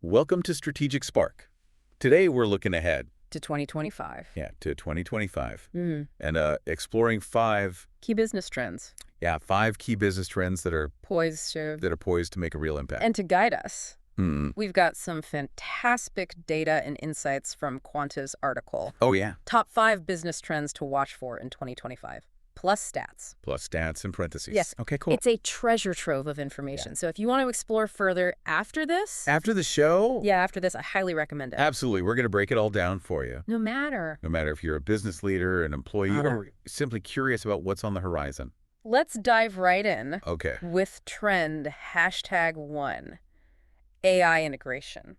Welcome to Strategic Spark. Today we're looking ahead. To 2025. Yeah, to 2025. Mm. And exploring five Key business trends. key business trends that are Poised to make a real impact. And to guide us, Hmm. we've got some fantastic data and insights from Quanta's article. Oh, yeah. Top 5 business trends to watch for in 2025. Plus stats. Plus stats and parentheses. Yes. Okay, cool. It's a treasure trove of information. So if you want to explore further after this... After the show? Yeah, after this, I highly recommend it. Absolutely. We're going to break it all down for you. No matter. No matter if you're a business leader, an employee, or simply curious about what's on the horizon. Let's dive right in. Okay. With trend #1, AI integration.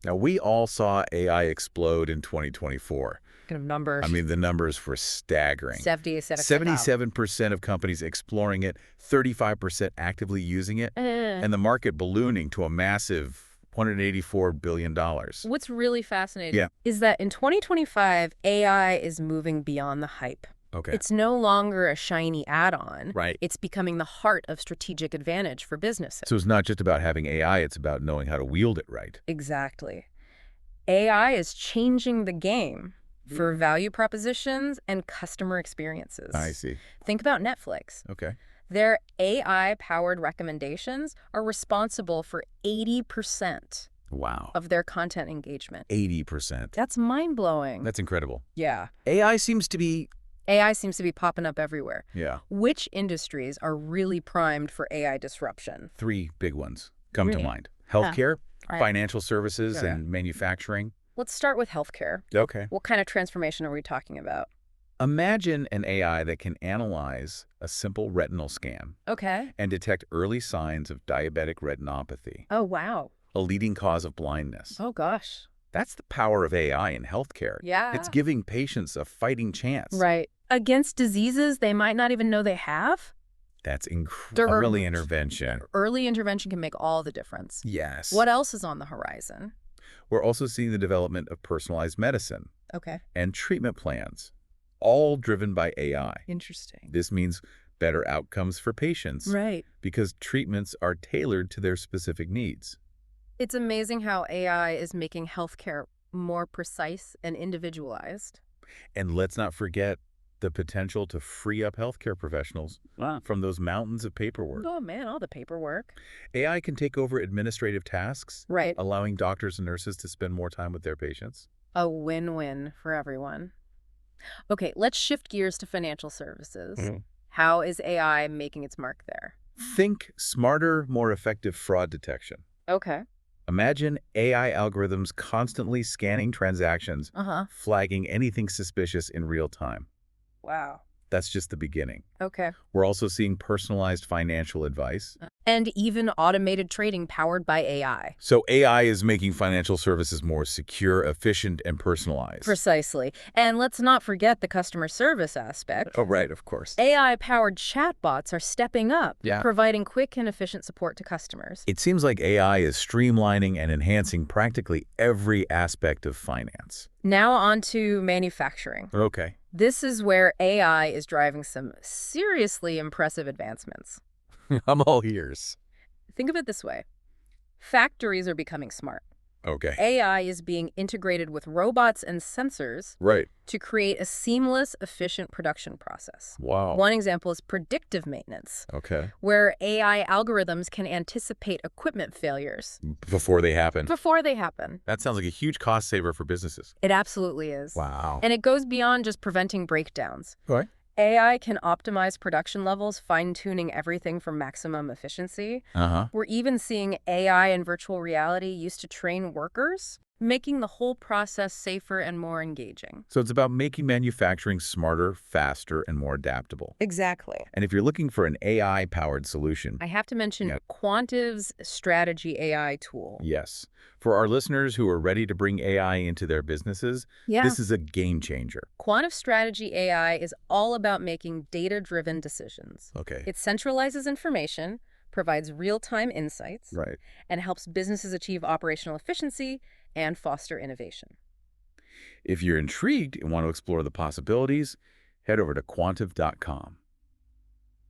Now, we all saw AI explode in 2024. Kind of numbers. I mean, the numbers were staggering. 77% of companies exploring it, 35% actively using it, and the market ballooning to a massive $184 billion. What's really fascinating is that in 2025, AI is moving beyond the hype. Okay. It's no longer a shiny add-on. Right. It's becoming the heart of strategic advantage for businesses. So it's not just about having AI, it's about knowing how to wield it right. Exactly. AI is changing the game for value propositions and customer experiences. I see. Think about Netflix. Okay. Their AI-powered recommendations are responsible for 80% Wow. of their content engagement. 80%. That's mind-blowing. That's incredible. Yeah. AI seems to be popping up everywhere. Yeah. Which industries are really primed for AI disruption? 3 big ones come to Really? mind. Healthcare, Right. financial services, and manufacturing. Let's start with healthcare. Okay. What kind of transformation are we talking about? Imagine an AI that can analyze a simple retinal scan Okay. and detect early signs of diabetic retinopathy, Oh, wow. a leading cause of blindness. Oh, gosh. That's the power of AI in healthcare. Yeah. It's giving patients a fighting chance. Right. Against diseases they might not even know they have? That's early intervention. Early intervention can make all the difference. Yes. What else is on the horizon? We're also seeing the development of personalized medicine Okay. and treatment plans, all driven by AI. Interesting. This means better outcomes for patients Right. because treatments are tailored to their specific needs. It's amazing how AI is making healthcare more precise and individualized. And let's not forget the potential to free up healthcare professionals from those mountains of paperwork. Oh, man, all the paperwork. AI can take over administrative tasks, Right. allowing doctors and nurses to spend more time with their patients. A win-win for everyone. Okay, let's shift gears to financial services. How is AI making its mark there? Think smarter, more effective fraud detection. Okay. Imagine AI algorithms constantly scanning transactions, flagging anything suspicious in real time. Wow. That's just the beginning. Okay. We're also seeing personalized financial advice. And even automated trading powered by AI. So AI is making financial services more secure, efficient, and personalized. Precisely. And let's not forget the customer service aspect. Oh, right, of course. AI-powered chatbots are stepping up, providing quick and efficient support to customers. It seems like AI is streamlining and enhancing practically every aspect of finance. Now on to manufacturing. Okay. This is where AI is driving some seriously impressive advancements. I'm all ears. Think of it this way. Factories are becoming smart. Okay. AI is being integrated with robots and sensors Right. to create a seamless, efficient production process. Wow. One example is predictive maintenance, Okay. where AI algorithms can anticipate equipment failures Before they happen. That sounds like a huge cost saver for businesses. It absolutely is. Wow. And it goes beyond just preventing breakdowns. Right. AI can optimize production levels, fine-tuning everything for maximum efficiency. We're even seeing AI and virtual reality used to train workers, making the whole process safer and more engaging. So it's about making manufacturing smarter, faster, and more adaptable. Exactly. And if you're looking for an AI-powered solution, I have to mention Quantiv's strategy AI tool. yes. For our listeners who are ready to bring AI into their businesses, this is a game changer. Quantiv strategy AI is all about making data-driven decisions. Okay. It centralizes information, provides real-time insights, Right. and helps businesses achieve operational efficiency and foster innovation. If you're intrigued and want to explore the possibilities, head over to quantiv.com.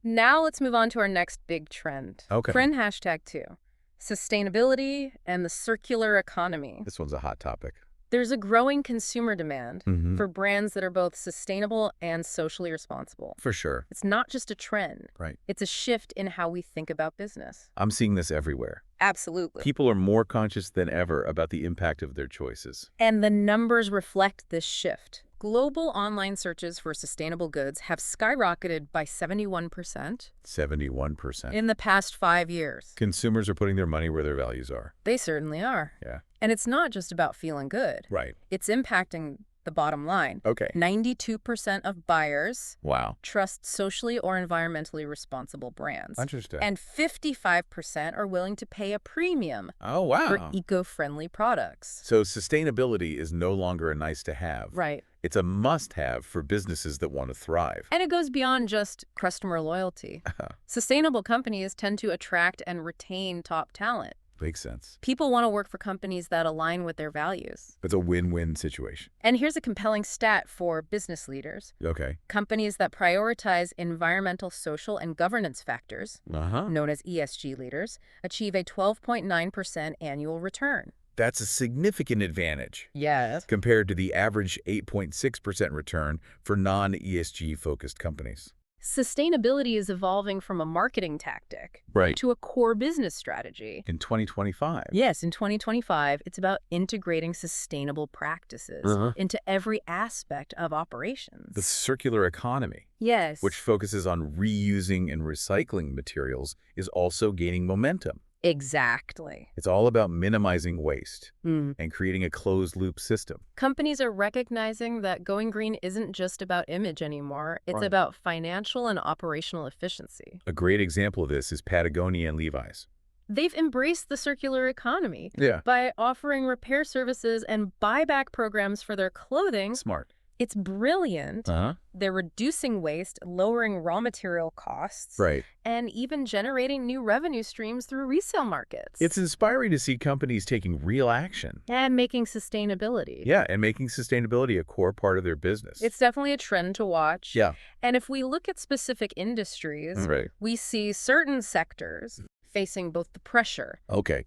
Now let's move on to our next big trend. Okay. Trend #2. Sustainability and the circular economy. This one's a hot topic. There's a growing consumer demand Mm-hmm. for brands that are both sustainable and socially responsible. For sure. It's not just a trend. Right. It's a shift in how we think about business. I'm seeing this everywhere. Absolutely. People are more conscious than ever about the impact of their choices. And the numbers reflect this shift. Global online searches for sustainable goods have skyrocketed by 71% 71%. in the past 5 years. Consumers are putting their money where their values are. They certainly are. Yeah. And it's not just about feeling good. Right. It's impacting the bottom line. Okay. 92% of buyers Wow. trust socially or environmentally responsible brands. Interesting. And 55% are willing to pay a premium Oh, wow. for eco-friendly products. So sustainability is no longer a nice to have. Right. It's a must-have for businesses that want to thrive. And it goes beyond just customer loyalty. Sustainable companies tend to attract and retain top talent. Makes sense. People want to work for companies that align with their values. It's a win-win situation. And here's a compelling stat for business leaders. Okay. Companies that prioritize environmental, social, and governance factors, known as ESG leaders, achieve a 12.9% annual return. That's a significant advantage. Yes. Compared to the average 8.6% return for non-ESG focused companies. Sustainability is evolving from a marketing tactic to a core business strategy. In 2025. Yes, in 2025, it's about integrating sustainable practices into every aspect of operations. The circular economy, Yes. which focuses on reusing and recycling materials, is also gaining momentum. Exactly. It's all about minimizing waste and creating a closed-loop system. Companies are recognizing that going green isn't just about image anymore. It's about financial and operational efficiency. A great example of this is Patagonia and Levi's. They've embraced the circular economy by offering repair services and buyback programs for their clothing. Smart. It's brilliant. They're reducing waste, lowering raw material costs, and even generating new revenue streams through resale markets. It's inspiring to see companies taking real action. And making sustainability. Yeah, and making sustainability a core part of their business. It's definitely a trend to watch. Yeah. And if we look at specific industries, we see certain sectors facing both the pressure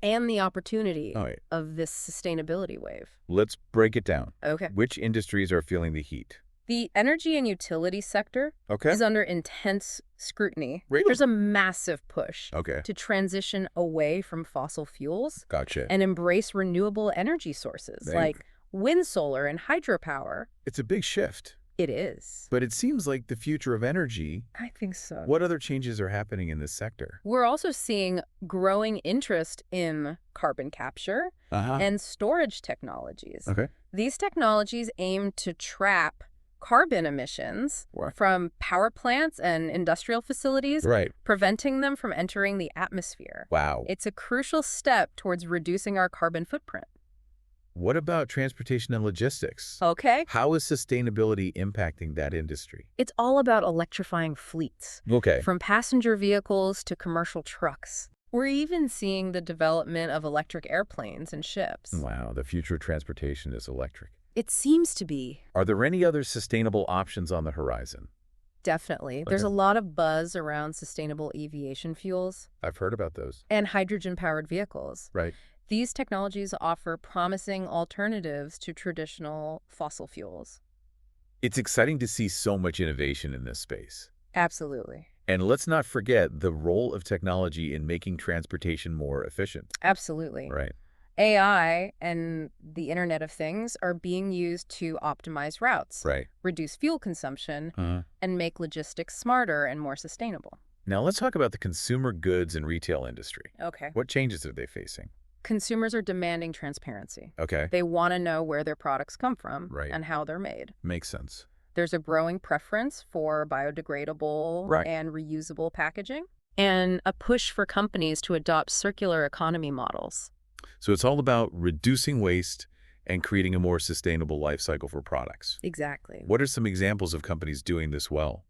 and the opportunity of this sustainability wave. Let's break it down. Okay. Which industries are feeling the heat? The energy and utility sector is under intense scrutiny. Really? There's a massive push Okay. to transition away from fossil fuels Gotcha. and embrace renewable energy sources like wind, solar, and hydropower. It's a big shift. It is. But it seems like the future of energy. I think so. What other changes are happening in this sector? We're also seeing growing interest in carbon capture and storage technologies. Okay. These technologies aim to trap carbon emissions from power plants and industrial facilities, preventing them from entering the atmosphere. Wow. It's a crucial step towards reducing our carbon footprint. What about transportation and logistics? Okay. How is sustainability impacting that industry? It's all about electrifying fleets, Okay. from passenger vehicles to commercial trucks. We're even seeing the development of electric airplanes and ships. Wow, the future of transportation is electric. It seems to be. Are there any other sustainable options on the horizon? Definitely. There's a lot of buzz around sustainable aviation fuels I've heard about those. and hydrogen-powered vehicles. Right. These technologies offer promising alternatives to traditional fossil fuels. It's exciting to see so much innovation in this space. Absolutely. And let's not forget the role of technology in making transportation more efficient. Absolutely. Right. AI and the Internet of Things are being used to optimize routes, reduce fuel consumption, and make logistics smarter and more sustainable. Now let's talk about the consumer goods and retail industry. Okay. What changes are they facing? Consumers are demanding transparency. Okay. They want to know where their products come from and how they're made. Makes sense. There's a growing preference for biodegradable and reusable packaging, and a push for companies to adopt circular economy models. So it's all about reducing waste and creating a more sustainable life cycle for products. Exactly. What are some examples of companies doing this well?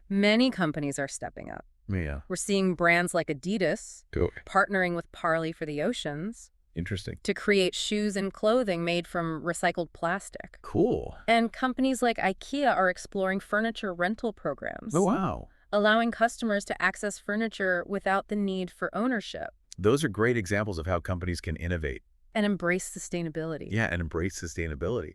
Many companies are stepping up. Yeah. We're seeing brands like Adidas partnering with Parley for the Oceans. Interesting. To create shoes and clothing made from recycled plastic. Cool. And companies like IKEA are exploring furniture rental programs. Oh, wow. Allowing customers to access furniture without the need for ownership. Those are great examples of how companies can innovate. And embrace sustainability. Yeah, and embrace sustainability.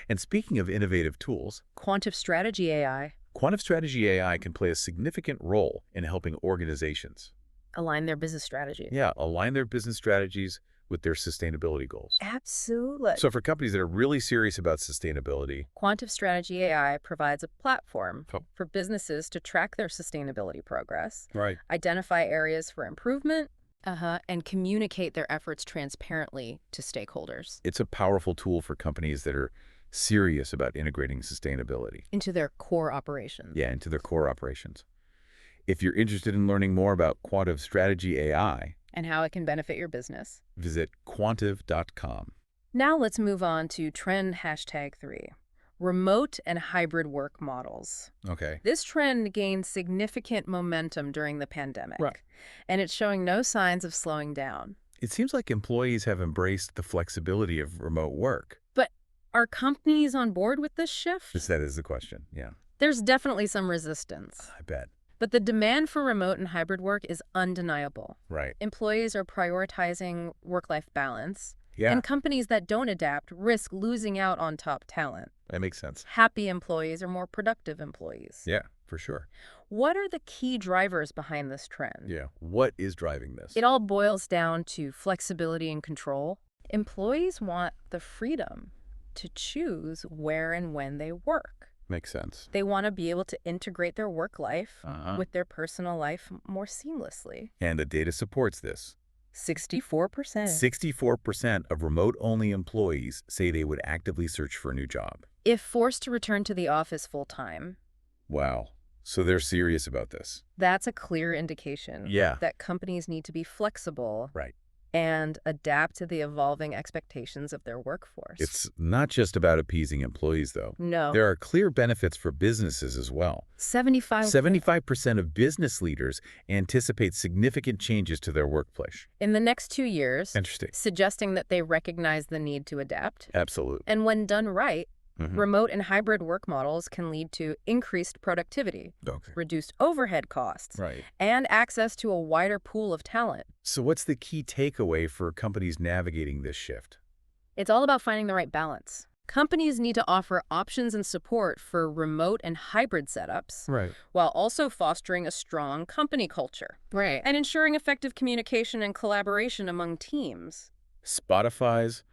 And speaking of innovative tools, Quantitative strategy AI. quantum strategy AI can play a significant role in helping organizations, Align their business strategies. yeah, align their business strategies with their sustainability goals. Absolutely. So for companies that are really serious about sustainability, Quantitative strategy AI provides a platform Oh. for businesses to track their sustainability progress, right, identify areas for improvement, and communicate their efforts transparently to stakeholders it's a powerful tool for companies that are serious about integrating sustainability, into their core operations. yeah, into their core operations. If you're interested in learning more about quantum strategy AI, And how it can benefit your business. visit quantiv.com. Now let's move on to trend #3, remote and hybrid work models. Okay. This trend gained significant momentum during the pandemic, Right. and it's showing no signs of slowing down. It seems like employees have embraced the flexibility of remote work. But are companies on board with this shift? That is the question. Yeah, There's definitely some resistance. I bet. But the demand for remote and hybrid work is undeniable. Right. Employees are prioritizing work-life balance, Yeah, and companies that don't adapt risk losing out on top talent. that makes sense. Happy employees are more productive employees. Yeah, for sure. What are the key drivers behind this trend? Yeah. What is driving this? It all boils down to flexibility and control. Employees want the freedom to choose where and when they work. Makes sense. They want to be able to integrate their work life Uh-huh. with their personal life more seamlessly. And the data supports this. 64%. 64% of remote-only employees say they would actively search for a new job. If forced to return to the office full-time, Wow. So they're serious about this. that's a clear indication Yeah. that companies need to be flexible Right. and adapt to the evolving expectations of their workforce. It's not just about appeasing employees, though. No. There are clear benefits for businesses as well. 75% of business leaders anticipate significant changes to their workplace. in the next 2 years, Interesting. suggesting that they recognize the need to adapt. Absolutely. And when done right, Mhm. remote and hybrid work models can lead to increased productivity, Okay. reduced overhead costs, Right. and access to a wider pool of talent. So what's the key takeaway for companies navigating this shift? It's all about finding the right balance. Companies need to offer options and support for remote and hybrid setups, Right. while also fostering a strong company culture. Right. And ensuring effective communication and collaboration among teams. Spotify's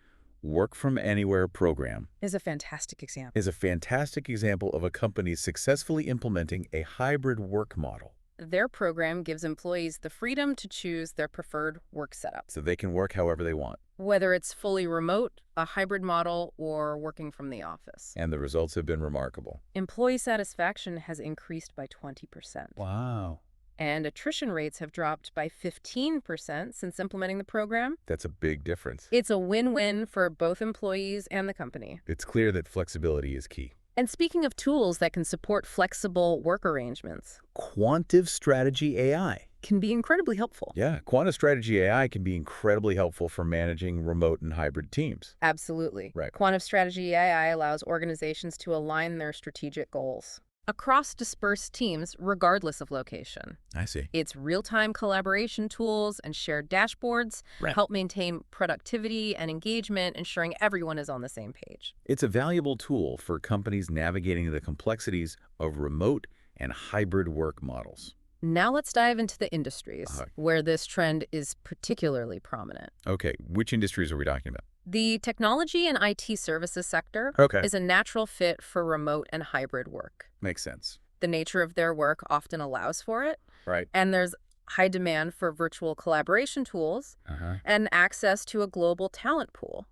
Work From Anywhere program Is a fantastic example. is a fantastic example of a company successfully implementing a hybrid work model Their program gives employees the freedom to choose their preferred work setup, so they can work however they want. whether it's fully remote, a hybrid model, or working from the office. And the results have been remarkable. Employee satisfaction has increased by 20%. Wow. And attrition rates have dropped by 15% since implementing the program. That's a big difference. It's a win-win for both employees and the company. It's clear that flexibility is key. And speaking of tools that can support flexible work arrangements, Quantitative strategy AI. can be incredibly helpful. Yeah, quantum strategy AI can be incredibly helpful for managing remote and hybrid teams. Absolutely. Right. Quantitative strategy AI allows organizations to align their strategic goals across dispersed teams, regardless of location. I see. Its real-time collaboration tools and shared dashboards Right. help maintain productivity and engagement, ensuring everyone is on the same page. It's a valuable tool for companies navigating the complexities of remote and hybrid work models. Now let's dive into the industries Uh-huh. where this trend is particularly prominent. Okay, which industries are we talking about? The technology and IT services sector Okay. is a natural fit for remote and hybrid work. Makes sense. The nature of their work often allows for it, Right. and there's high demand for virtual collaboration tools Uh-huh. and access to a global talent pool.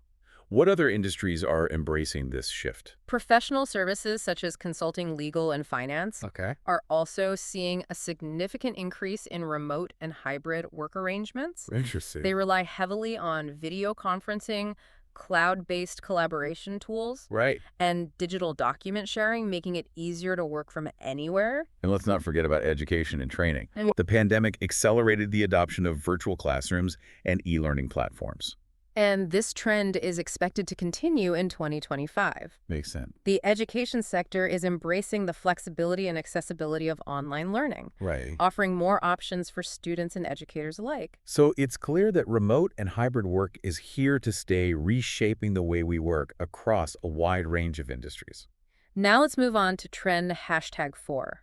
What other industries are embracing this shift? Professional services such as consulting, legal, and finance Okay. are also seeing a significant increase in remote and hybrid work arrangements. Interesting. They rely heavily on video conferencing, cloud-based collaboration tools, Right. and digital document sharing, making it easier to work from anywhere. And let's not forget about education and training. And- The pandemic accelerated the adoption of virtual classrooms and e-learning platforms. And this trend is expected to continue in 2025. Makes sense. The education sector is embracing the flexibility and accessibility of online learning, Right. offering more options for students and educators alike. So it's clear that remote and hybrid work is here to stay, reshaping the way we work across a wide range of industries. Now let's move on to trend #4,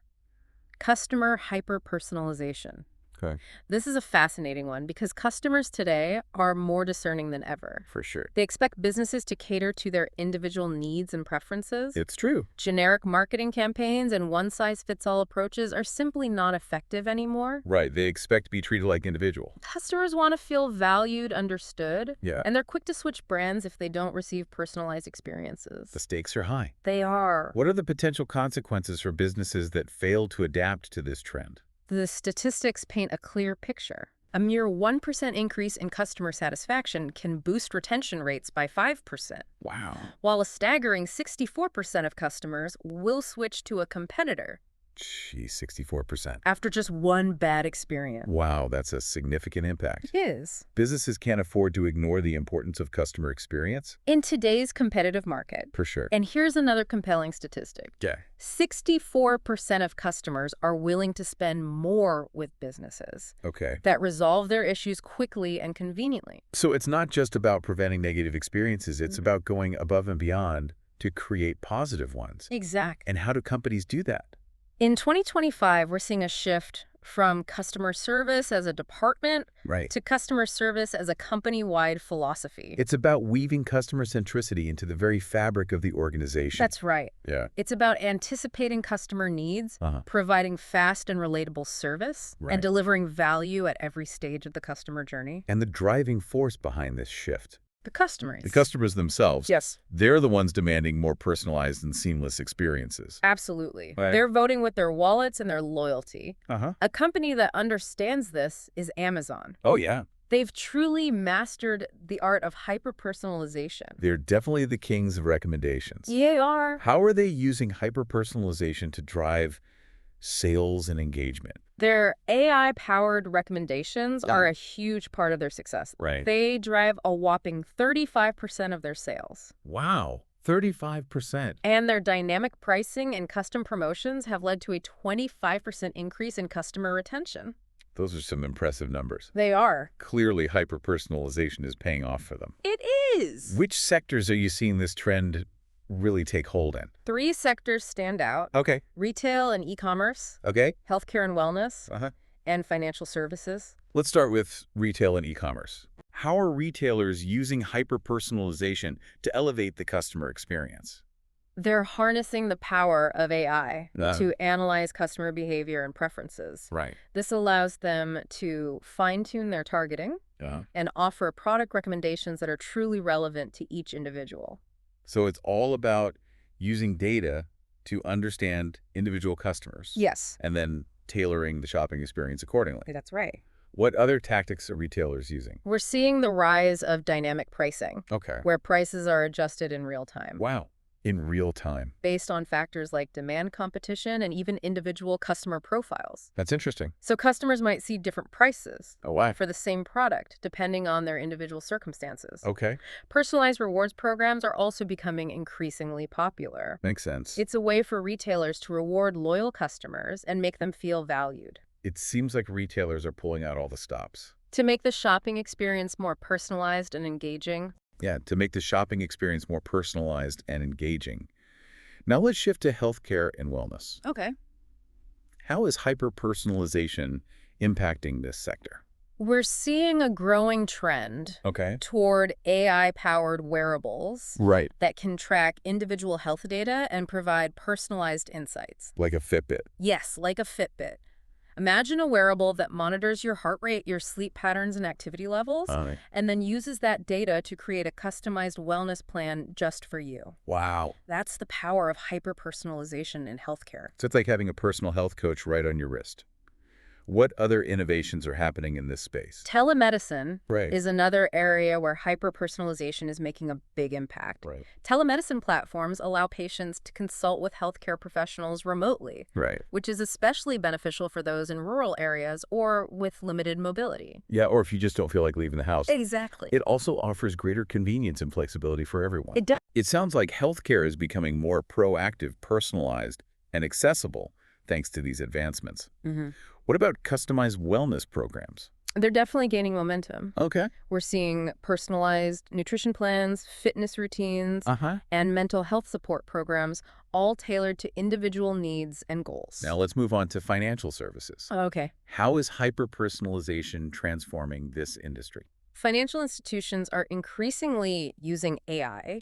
customer hyper-personalization. Okay. This is a fascinating one because customers today are more discerning than ever. For sure. They expect businesses to cater to their individual needs and preferences. It's true. Generic marketing campaigns and one-size-fits-all approaches are simply not effective anymore. Right. They expect to be treated like individual. Customers want to feel valued, understood, Yeah. and they're quick to switch brands if they don't receive personalized experiences. The stakes are high. They are. What are the potential consequences for businesses that fail to adapt to this trend? The statistics paint a clear picture. A mere 1% increase in customer satisfaction can boost retention rates by 5%, Wow. while a staggering 64% of customers will switch to a competitor Gee, 64%. after just one bad experience. Wow, that's a significant impact. It is. Businesses can't afford to ignore the importance of customer experience. In today's competitive market. For sure. And here's another compelling statistic. Yeah. 64% of customers are willing to spend more with businesses Okay. that resolve their issues quickly and conveniently. So it's not just about preventing negative experiences, it's about going above and beyond to create positive ones. Exactly. And how do companies do that? In 2025, we're seeing a shift from customer service as a department Right. to customer service as a company-wide philosophy. It's about weaving customer centricity into the very fabric of the organization. That's right. Yeah. It's about anticipating customer needs, Uh-huh. providing fast and relatable service, Right. and delivering value at every stage of the customer journey. And the driving force behind this shift. The customers. The customers themselves. Yes. They're the ones demanding more personalized and seamless experiences. Absolutely. Right. They're voting with their wallets and their loyalty. Uh-huh. A company that understands this is Amazon. Oh, yeah. They've truly mastered the art of hyper-personalization. They're definitely the kings of recommendations. They are. How are they using hyper-personalization to drive sales and engagement? Their AI-powered recommendations are a huge part of their success. Right. They drive a whopping 35% of their sales. Wow. 35%. And their dynamic pricing and custom promotions have led to a 25% increase in customer retention. Those are some impressive numbers. They are. Clearly, hyper-personalization is paying off for them. It is. Which sectors are you seeing this trend really take hold in? 3 sectors stand out. Okay. Retail and e-commerce, Okay. healthcare and wellness, Uh-huh. and financial services. Let's start with retail and e-commerce. How are retailers using hyper-personalization to elevate the customer experience? They're harnessing the power of AI Ah. to analyze customer behavior and preferences. Right. This allows them to fine-tune their targeting Uh-huh. and offer product recommendations that are truly relevant to each individual. So it's all about using data to understand individual customers. Yes, And then tailoring the shopping experience accordingly. that's right. What other tactics are retailers using? We're seeing the rise of dynamic pricing, Okay. where prices are adjusted in real time, Wow. In real time. based on factors like demand competition and even individual customer profiles. That's interesting. So customers might see different prices Oh, wow. for the same product, depending on their individual circumstances. Okay. Personalized rewards programs are also becoming increasingly popular. Makes sense. It's a way for retailers to reward loyal customers and make them feel valued. It seems like retailers are pulling out all the stops. To make the shopping experience more personalized and engaging. Yeah, to make the shopping experience more personalized and engaging. Now let's shift to healthcare and wellness. Okay. How is hyper-personalization impacting this sector? We're seeing a growing trend Okay. toward AI-powered wearables Right. that can track individual health data and provide personalized insights. Like a Fitbit. Yes, like a Fitbit. Imagine a wearable that monitors your heart rate, your sleep patterns, and activity levels, and then uses that data to create a customized wellness plan just for you. Wow. That's the power of hyper-personalization in healthcare. So it's like having a personal health coach right on your wrist. What other innovations are happening in this space? Telemedicine Right. is another area where hyper-personalization is making a big impact. Right. Telemedicine platforms allow patients to consult with healthcare professionals remotely, Right. which is especially beneficial for those in rural areas or with limited mobility. Yeah, or if you just don't feel like leaving the house. Exactly. It also offers greater convenience and flexibility for everyone. It does. It sounds like healthcare is becoming more proactive, personalized, and accessible thanks to these advancements. What about customized wellness programs? They're definitely gaining momentum. Okay. We're seeing personalized nutrition plans, fitness routines, and mental health support programs, all tailored to individual needs and goals. Now let's move on to financial services. Okay. How is hyper-personalization transforming this industry? Financial institutions are increasingly using AI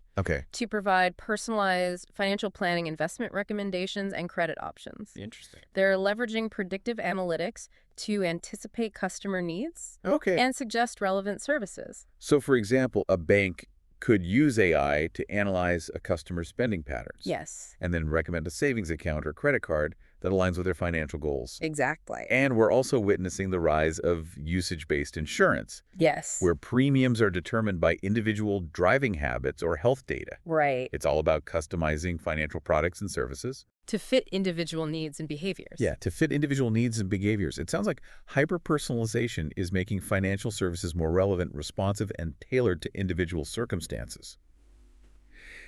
to provide personalized financial planning, investment recommendations, and credit options. Interesting. They're leveraging predictive analytics to anticipate customer needs and suggest relevant services. So, for example, a bank could use AI to analyze a customer's spending patterns. Yes. And then recommend a savings account or credit card that aligns with their financial goals. Exactly. And we're also witnessing the rise of usage-based insurance. Yes. Where premiums are determined by individual driving habits or health data. Right. It's all about customizing financial products and services. To fit individual needs and behaviors. Yeah, to fit individual needs and behaviors. It sounds like hyper-personalization is making financial services more relevant, responsive, and tailored to individual circumstances.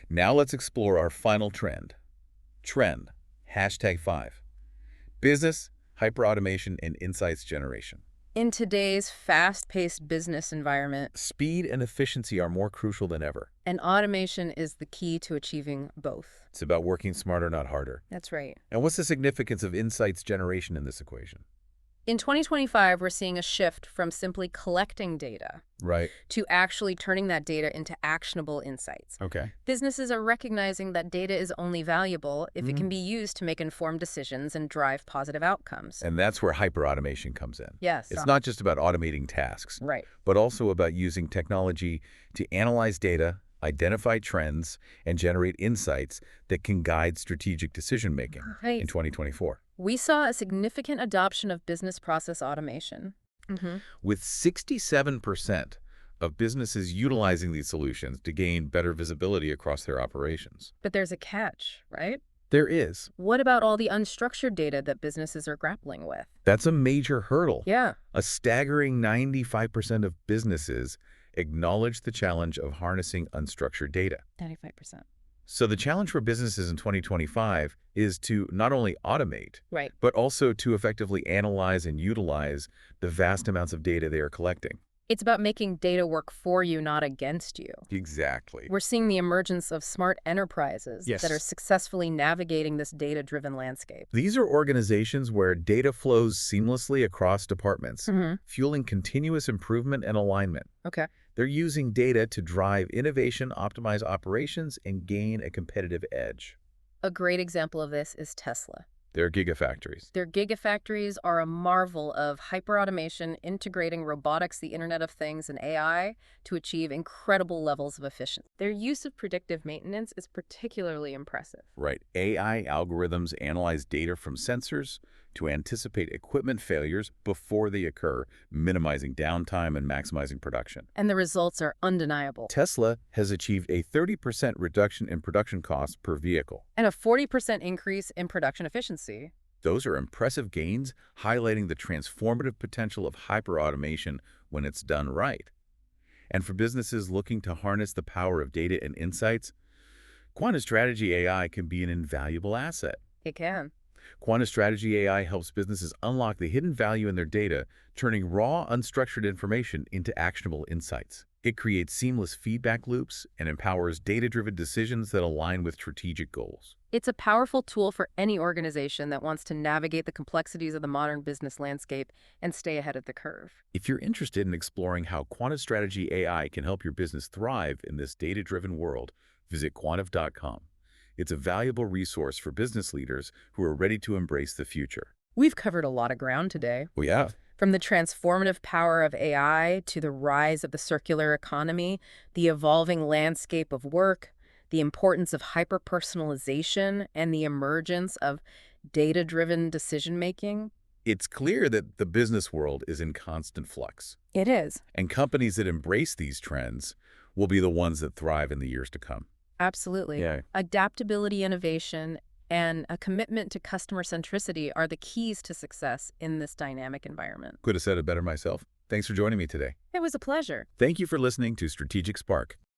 Now let's explore our final trend. Trend, #5. Business, hyperautomation, and insights generation. In today's fast-paced business environment, Speed and efficiency are more crucial than ever. and automation is the key to achieving both. It's about working smarter, not harder. That's right. And what's the significance of insights generation in this equation? In 2025, we're seeing a shift from simply collecting data Right. to actually turning that data into actionable insights. Okay. Businesses are recognizing that data is only valuable if it can be used to make informed decisions and drive positive outcomes. And that's where hyperautomation comes in. Yes. It's not just about automating tasks, Right. but also about using technology to analyze data, identify trends, and generate insights that can guide strategic decision-making Right. in 2024. We saw a significant adoption of business process automation. With 67% of businesses utilizing these solutions to gain better visibility across their operations. But there's a catch, right? There is. What about all the unstructured data that businesses are grappling with? That's a major hurdle. Yeah. A staggering 95% of businesses acknowledge the challenge of harnessing unstructured data. 95%. So the challenge for businesses in 2025 is to not only automate, Right. but also to effectively analyze and utilize the vast amounts of data they are collecting. It's about making data work for you, not against you. Exactly. We're seeing the emergence of smart enterprises Yes. that are successfully navigating this data-driven landscape. These are organizations where data flows seamlessly across departments, fueling continuous improvement and alignment. Okay. They're using data to drive innovation, optimize operations, and gain a competitive edge. A great example of this is Tesla. They're gigafactories. Their gigafactories are a marvel of hyperautomation, integrating robotics, the Internet of Things, and AI to achieve incredible levels of efficiency. Their use of predictive maintenance is particularly impressive. Right. AI algorithms analyze data from sensors to anticipate equipment failures before they occur, minimizing downtime and maximizing production. And the results are undeniable. Tesla has achieved a 30% reduction in production costs per vehicle. And a 40% increase in production efficiency. Those are impressive gains, highlighting the transformative potential of hyperautomation when it's done right. And for businesses looking to harness the power of data and insights, Quanta Strategy AI can be an invaluable asset. It can. Quanta Strategy AI helps businesses unlock the hidden value in their data, turning raw, unstructured information into actionable insights. It creates seamless feedback loops and empowers data-driven decisions that align with strategic goals. It's a powerful tool for any organization that wants to navigate the complexities of the modern business landscape and stay ahead of the curve. If you're interested in exploring how Quanta Strategy AI can help your business thrive in this data-driven world, visit quantive.com. It's a valuable resource for business leaders who are ready to embrace the future. We've covered a lot of ground today. We have. From the transformative power of AI to the rise of the circular economy, the evolving landscape of work, the importance of hyper-personalization, and the emergence of data-driven decision-making. It's clear that the business world is in constant flux, It is. and companies that embrace these trends will be the ones that thrive in the years to come. Absolutely. Yeah. Adaptability, innovation, and a commitment to customer centricity are the keys to success in this dynamic environment. Could have said it better myself. Thanks for joining me today. It was a pleasure. Thank you for listening to Strategic Spark.